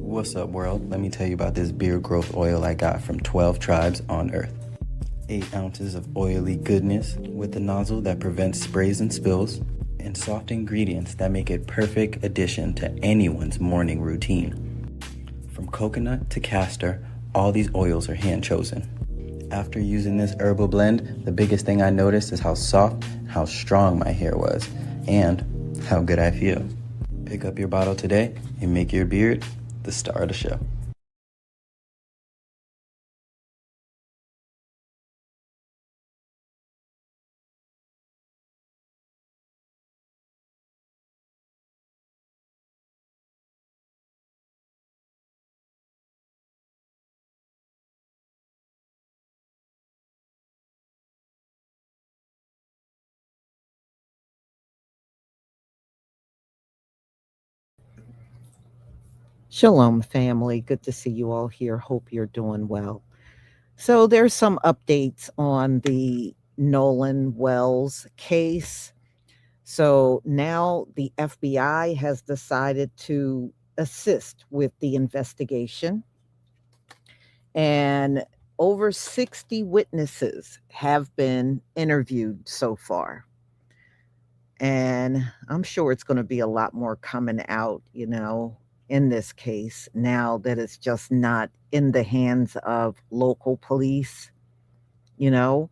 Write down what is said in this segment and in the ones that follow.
What's up, world? Let me tell you about this beard growth oil I got from 12 tribes on Earth. 8 ounces of oily goodness with a nozzle that prevents sprays and spills, and soft ingredients that make it perfect addition to anyone's morning routine. From coconut to castor, all these oils are hand chosen. After using this herbal blend, the biggest thing I noticed is how soft, how strong my hair was, and how good I feel. Pick up your bottle today and make your beard the star of the show. Shalom, family. Good to see you all here. Hope you're doing well. So, there's some updates on the Nolan Wells case. So, now the FBI has decided to assist with the investigation, and over 60 witnesses have been interviewed so far. And I'm sure it's going to be a lot more coming out, in this case, now that it's just not in the hands of local police, you know,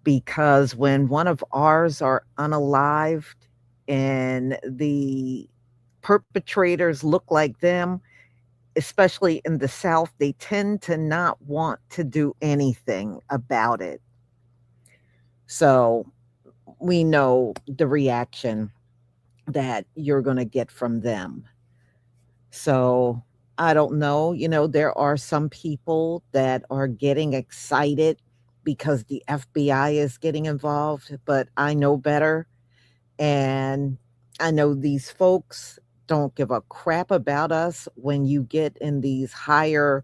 because when one of ours are unalived and the perpetrators look like them, especially in the South, they tend to not want to do anything about it. So we know the reaction that you're going to get from them. So I don't know. There are some people that are getting excited because the FBI is getting involved, but I know better. And I know these folks don't give a crap about us when you get in these higher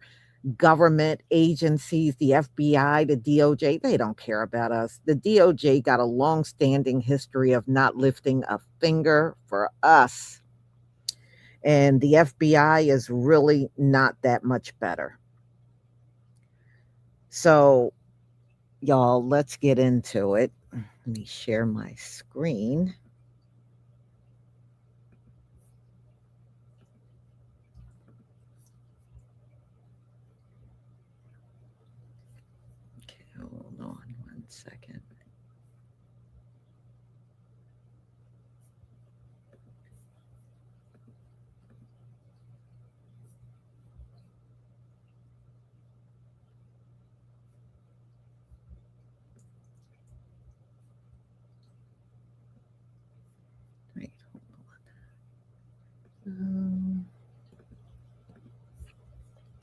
government agencies, the FBI, the DOJ, they don't care about us. The DOJ got a long-standing history of not lifting a finger for us. And the FBI is really not that much better. So, y'all, let's get into it. Let me share my screen. Okay, hold on one second. Wait, hold on.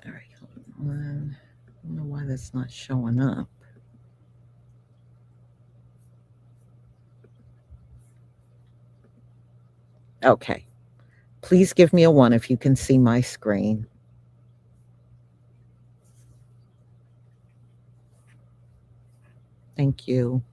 All right, hold on. I don't know why that's not showing up. Okay. Please give me a 1 if you can see my screen. Thank you.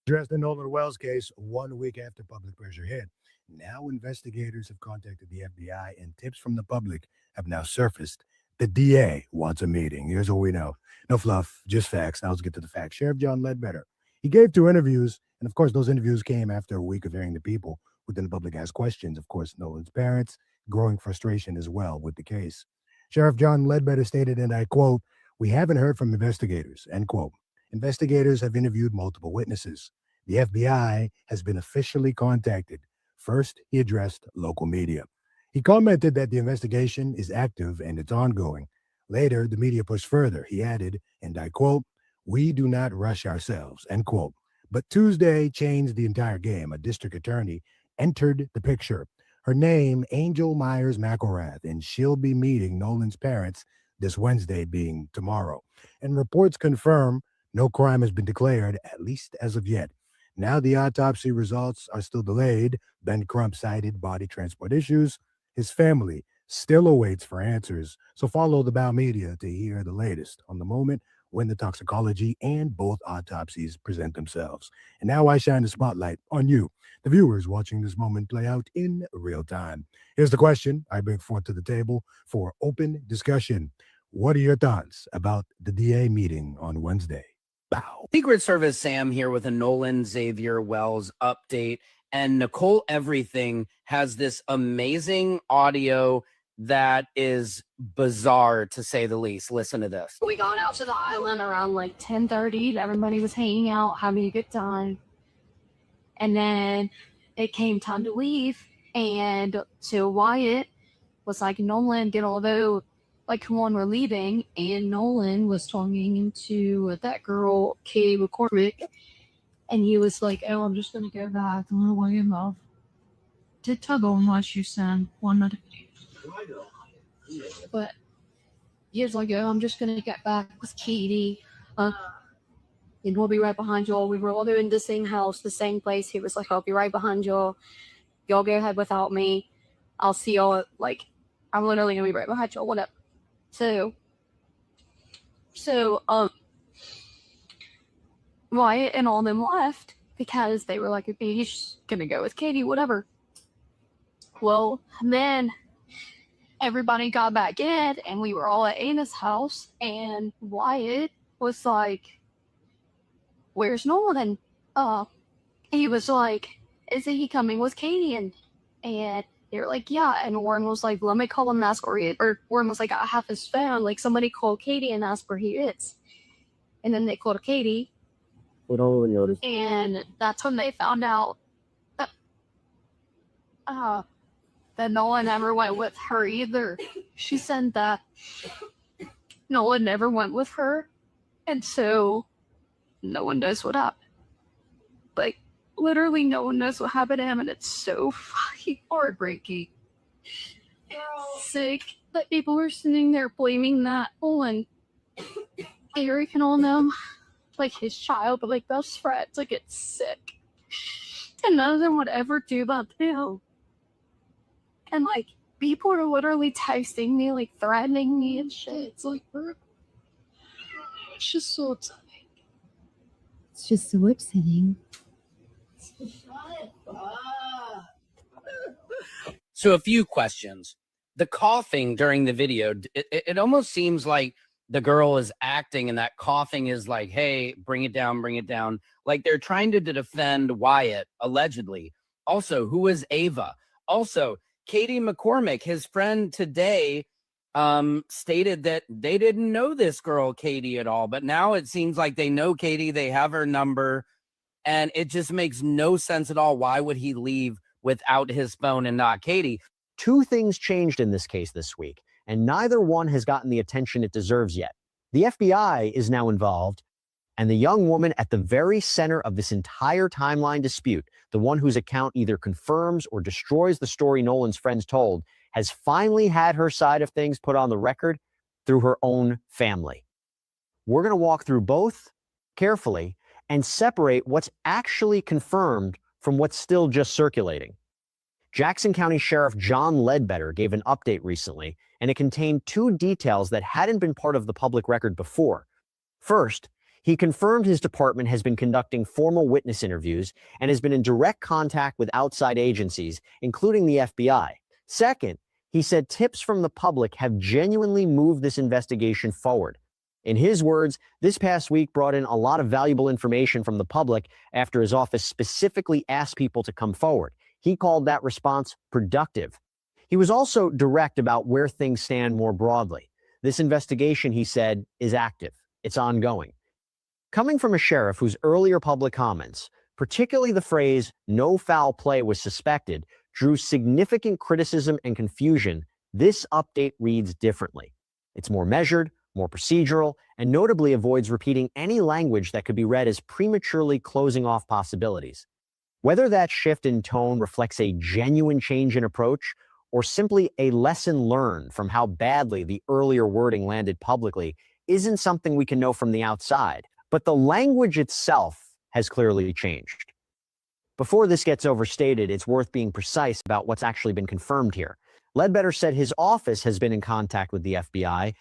Addressed the Nolan Wells case 1 week after public pressure hit. Now investigators have contacted the FBI and tips from the public have now surfaced. The DA wants a meeting. Here's what we know. No fluff, just facts. Now let's get to the facts. Sheriff John Ledbetter. He gave 2 interviews, and of course, those interviews came after a week of hearing the people within the public ask questions. Of course, Nolan's parents, growing frustration as well with the case. Sheriff John Ledbetter stated, and I quote, "We haven't heard from investigators," end quote. Investigators have interviewed multiple witnesses. The FBI has been officially contacted. First, he addressed local media. He commented that the investigation is active and it's ongoing. Later, the media pushed further. He added, and I quote, "We do not rush ourselves," end quote. But Tuesday changed the entire game. A district attorney entered the picture. Her name, Angel Myers McIlrath, and she'll be meeting Nolan's parents this Wednesday, being tomorrow. And reports confirm no crime has been declared, at least as of yet. Now the autopsy results are still delayed. Ben Crump cited body transport issues. His family still awaits for answers. So follow the Bow Media to hear the latest on the moment when the toxicology and both autopsies present themselves. And now I shine the spotlight on you, the viewers watching this moment play out in real time. Here's the question I bring forth to the table for open discussion. What are your thoughts about the DA meeting on Wednesday? Bow. Secret Service Sam here with a Nolan Xavier Wells update. And Nicole Everything has this amazing audio that is bizarre, to say the least. Listen to this. We got out to the island around like 10:30. Everybody was hanging out, having a good time. And then it came time to leave. And so Wyatt was like, Nolan, get all those, like, come on, we're leaving. And Nolan was talking to that girl, Katie McCormick. And he was like, oh, I'm just going to go back. I'm going to weigh him off. Did tug on what you sent one notification. But he was like, oh, I'm just going to get back with Katie. And we'll be right behind y'all. We were all in the same house, the same place. He was like, I'll be right behind y'all. Y'all go ahead without me. I'll see y'all. Like, I'm literally going to be right behind y'all. Whatever. So, Wyatt and all of them left because they were like, okay, he's gonna go with Katie, whatever. Well, then everybody got back in and we were all at Anna's house and Wyatt was like, where's Nolan? He was like, is he coming with Katie? And they were like, yeah. And Warren was like, let me call him and ask where he is. Or Warren was like, I have his phone. Like, somebody call Katie and ask where he is. And then they called Katie. And that's when they found out that Nolan never went with her either. She said that Nolan never went with her, and so no one knows what happened. Like, literally no one knows what happened to him, and it's so fucking heartbreaking. Sick that people were sitting there blaming that on Eric and all them. Like his child, but like best friends, like it's sick. And none of them would ever do that too. And like people are literally texting me, like threatening me and shit. It's like, it's just so upsetting. It's just so upsetting. So a few questions. The coughing during the video, it almost seems like the girl is acting and that coughing is like, hey, bring it down, bring it down. Like they're trying to defend Wyatt, allegedly. Also, who is Ava? Also, Katie McCormick, his friend today, stated that they didn't know this girl, Katie, at all. But now it seems like they know Katie, they have her number, and it just makes no sense at all. Why would he leave without his phone and not Katie? Two things changed in this case this week, and neither one has gotten the attention it deserves yet. The FBI is now involved, and the young woman at the very center of this entire timeline dispute, the one whose account either confirms or destroys the story Nolan's friends told, has finally had her side of things put on the record through her own family. We're going to walk through both carefully and separate what's actually confirmed from what's still just circulating. Jackson County Sheriff John Ledbetter gave an update recently, and it contained two details that hadn't been part of the public record before. First, he confirmed his department has been conducting formal witness interviews and has been in direct contact with outside agencies, including the FBI. Second, he said tips from the public have genuinely moved this investigation forward. In his words, this past week brought in a lot of valuable information from the public after his office specifically asked people to come forward. He called that response productive. He was also direct about where things stand more broadly. This investigation, he said, is active. It's ongoing. Coming from a sheriff whose earlier public comments, particularly the phrase, no foul play was suspected, drew significant criticism and confusion, this update reads differently. It's more measured, more procedural, and notably avoids repeating any language that could be read as prematurely closing off possibilities. Whether that shift in tone reflects a genuine change in approach or simply a lesson learned from how badly the earlier wording landed publicly isn't something we can know from the outside, but the language itself has clearly changed. Before this gets overstated, it's worth being precise about what's actually been confirmed here. Ledbetter said his office has been in contact with the FBI.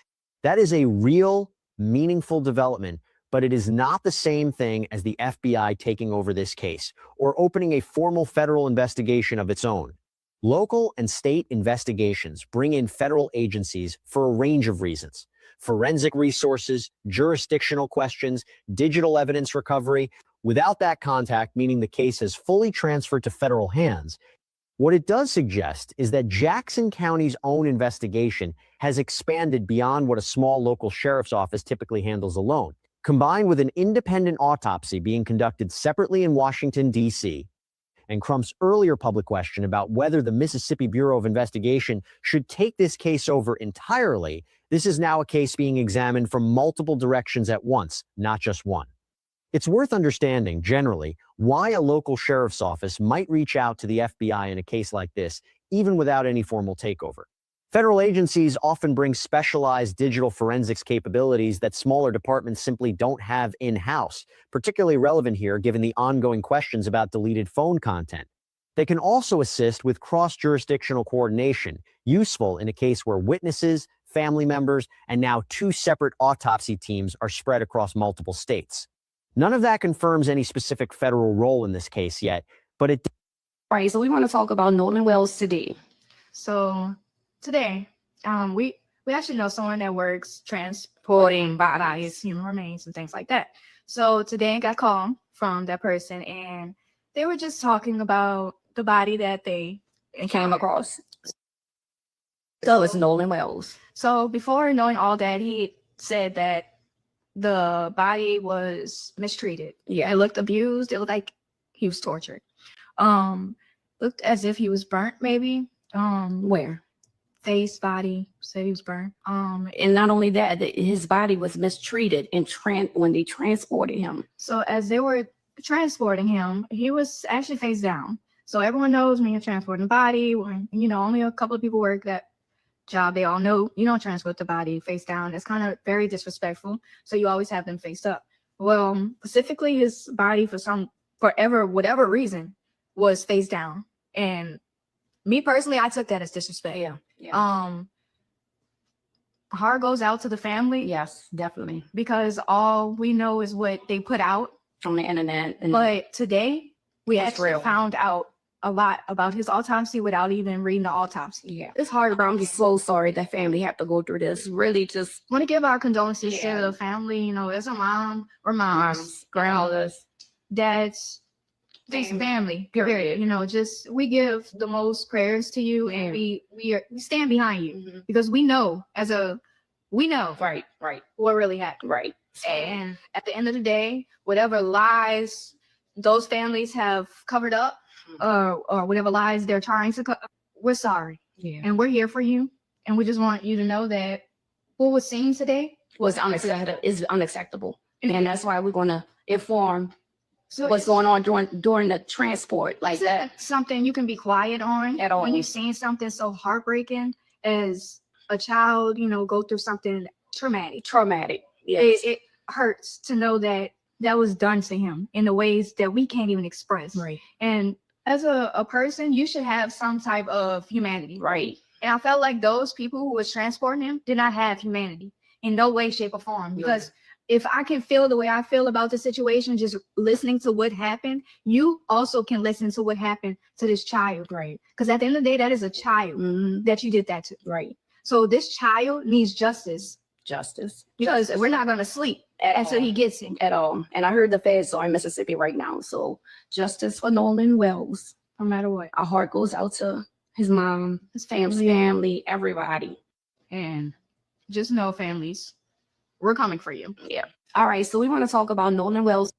That is a real, meaningful development, but it is not the same thing as the FBI taking over this case or opening a formal federal investigation of its own. Local and state investigations bring in federal agencies for a range of reasons: forensic resources, jurisdictional questions, digital evidence recovery. Without that contact, meaning the case has fully transferred to federal hands, what it does suggest is that Jackson County's own investigation has expanded beyond what a small local sheriff's office typically handles alone. Combined with an independent autopsy being conducted separately in Washington, D.C., and Crump's earlier public question about whether the Mississippi Bureau of Investigation should take this case over entirely, this is now a case being examined from multiple directions at once, not just one. It's worth understanding, generally, why a local sheriff's office might reach out to the FBI in a case like this, even without any formal takeover. Federal agencies often bring specialized digital forensics capabilities that smaller departments simply don't have in-house, particularly relevant here given the ongoing questions about deleted phone content. They can also assist with cross-jurisdictional coordination, useful in a case where witnesses, family members, and now 2 separate autopsy teams are spread across multiple states. None of that confirms any specific federal role in this case yet, but it... Right, so we want to talk about Nolan Wells today. So today, we actually know someone that works transporting bodies, human remains, and things like that. So today I got a call from that person, and they were just talking about the body that they Came across. So it's Nolan Wells. So before knowing all that, he said that the body was mistreated. Yeah. It looked abused. It looked like he was tortured. Looked as if he was burnt, maybe. Where? Face, body, said he was burnt. And not only that, his body was mistreated and when they transported him. So as they were transporting him, he was actually face down. So everyone knows when you're transporting a body, when only a couple of people work that job, they all know you don't transport the body face down. It's kind of very disrespectful. So you always have them face up. Well, specifically his body whatever reason was face down. And me personally, I took that as disrespect. Yeah. Heart goes out to the family. Yes, definitely. Because all we know is what they put out On the internet. But today we That's actually real. found out a lot about his autopsy without even reading the autopsy. Yeah, it's hard, but I'm just so sorry that family have to go through this. Really, just Want to give our condolences Yeah. to the family. It's a mom or moms, grandmothers. dads, this Family. family. Period. Period. Just we give the most prayers to you, and we stand behind you Mhm. because we know we know Right. what really happened. Right. And at the end of the day, whatever lies those families have covered up, or whatever lies they're trying to cover, we're sorry. Yeah. And we're here for you. And we just want you to know that what was seen today Was unacceptable. And that's why we're gonna inform so what's going on during the transport like that. something you can be quiet on At all. when you've seen something so heartbreaking as a child, go through something traumatic. Traumatic. Yes. It hurts to know that was done to him in the ways that we can't even express. Right. And as a person, you should have some type of humanity. Right. And I felt like those people who was transporting him did not have humanity in no way, shape, or form. Because if I can feel the way I feel about the situation, just listening to what happened, you also can listen to what happened to this child. Right. Because at the end of the day, that is a child Mhm. that you did that to. Right. So this child needs justice Justice. because we're not going to sleep until he gets it. At all. And I heard the feds are in Mississippi right now. So justice for Nolan Wells. No matter what. Our heart goes out to his mom, his family, everybody. And just know, families, we're coming for you. Yeah. All right. So we want to talk about Nolan Wells.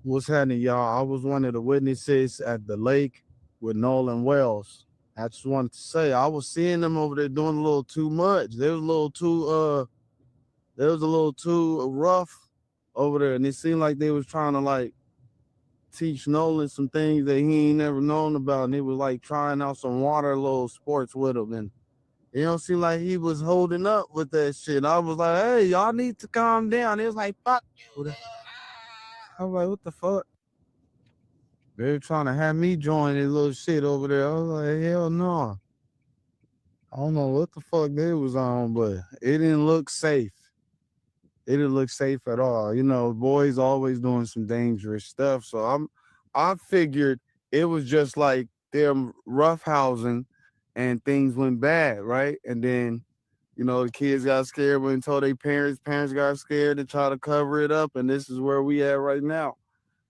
What's happening, y'all? I was one of the witnesses at the lake with Nolan Wells. I just wanted to say I was seeing them over there doing a little too much. They was a little too rough over there, and it seemed like they was trying to teach Nolan some things that he ain't never known about, and they was trying out some water little sports with him, and it don't seem like he was holding up with that shit. I was like, hey, y'all need to calm down. It was like, fuck you. I was like, what the fuck? They were trying to have me join this little shit over there. I was like, hell no. I don't know what the fuck they was on, but it didn't look safe. It didn't look safe at all. You know, boys always doing some dangerous stuff. So I figured it was just like them roughhousing and things went bad, right? And then, you know, the kids got scared when they told their parents got scared to try to cover it up, and this is where we at right now.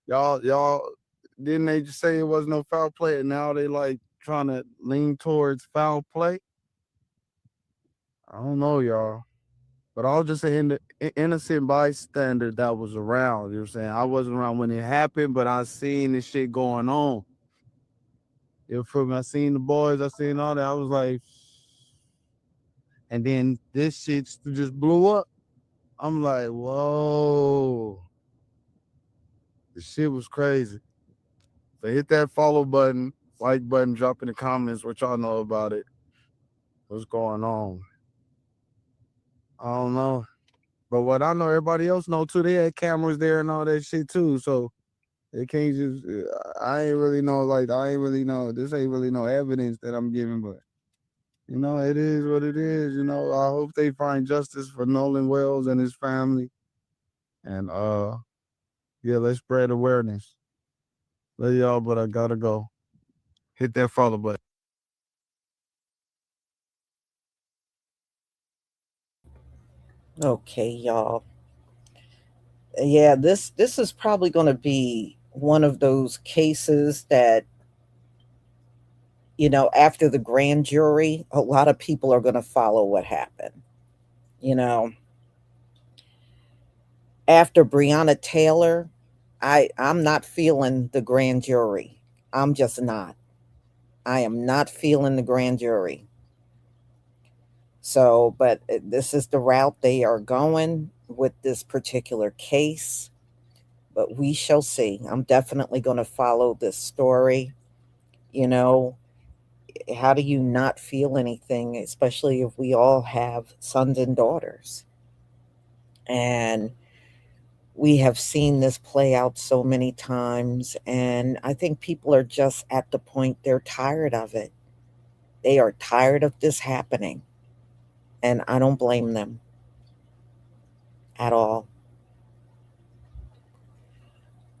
Y'all didn't they just say it was no foul play, and now they like trying to lean towards foul play? I don't know, y'all. But I was just an innocent bystander that was around. You know what I'm saying? I wasn't around when it happened, but I seen this shit going on. You feel me? I seen the boys, I seen all that. I was like, and then this shit just blew up. I'm like, whoa. The shit was crazy. So hit that follow button, like button, drop in the comments what y'all know about it. What's going on? I don't know. But what I know, everybody else know too. They had cameras there and all that shit too. So they can't just. I ain't really know. Like I ain't really know. This ain't really no evidence that I'm giving, but you know, it is what it is. You know, I hope they find justice for Nolan Wells and his family. And yeah, let's spread awareness. Love y'all, but I gotta go. Hit that follow button. Okay, y'all. Yeah, this is probably going to be one of those cases that, you know, after the grand jury, a lot of people are going to follow what happened. You know, after Breonna Taylor, I'm not feeling the grand jury. I'm just not. I am not feeling the grand jury. So, but this is the route they are going with this particular case. But we shall see. I'm definitely going to follow this story. You know, how do you not feel anything, especially if we all have sons and daughters? And we have seen this play out so many times. And I think people are just at the point they're tired of it. They are tired of this happening. And I don't blame them at all.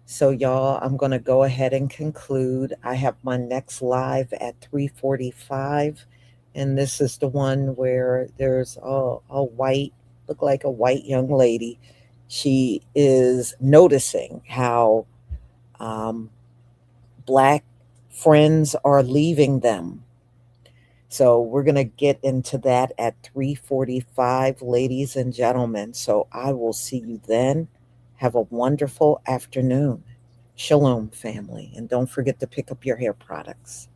So, y'all, I'm going to go ahead and conclude. I have my next live at 3:45, and this is the one where there's a white, look like a white young lady. She is noticing how Black friends are leaving them. So we're going to get into that at 3:45, ladies and gentlemen. So I will see you then. Have a wonderful afternoon. Shalom, family. And don't forget to pick up your hair products.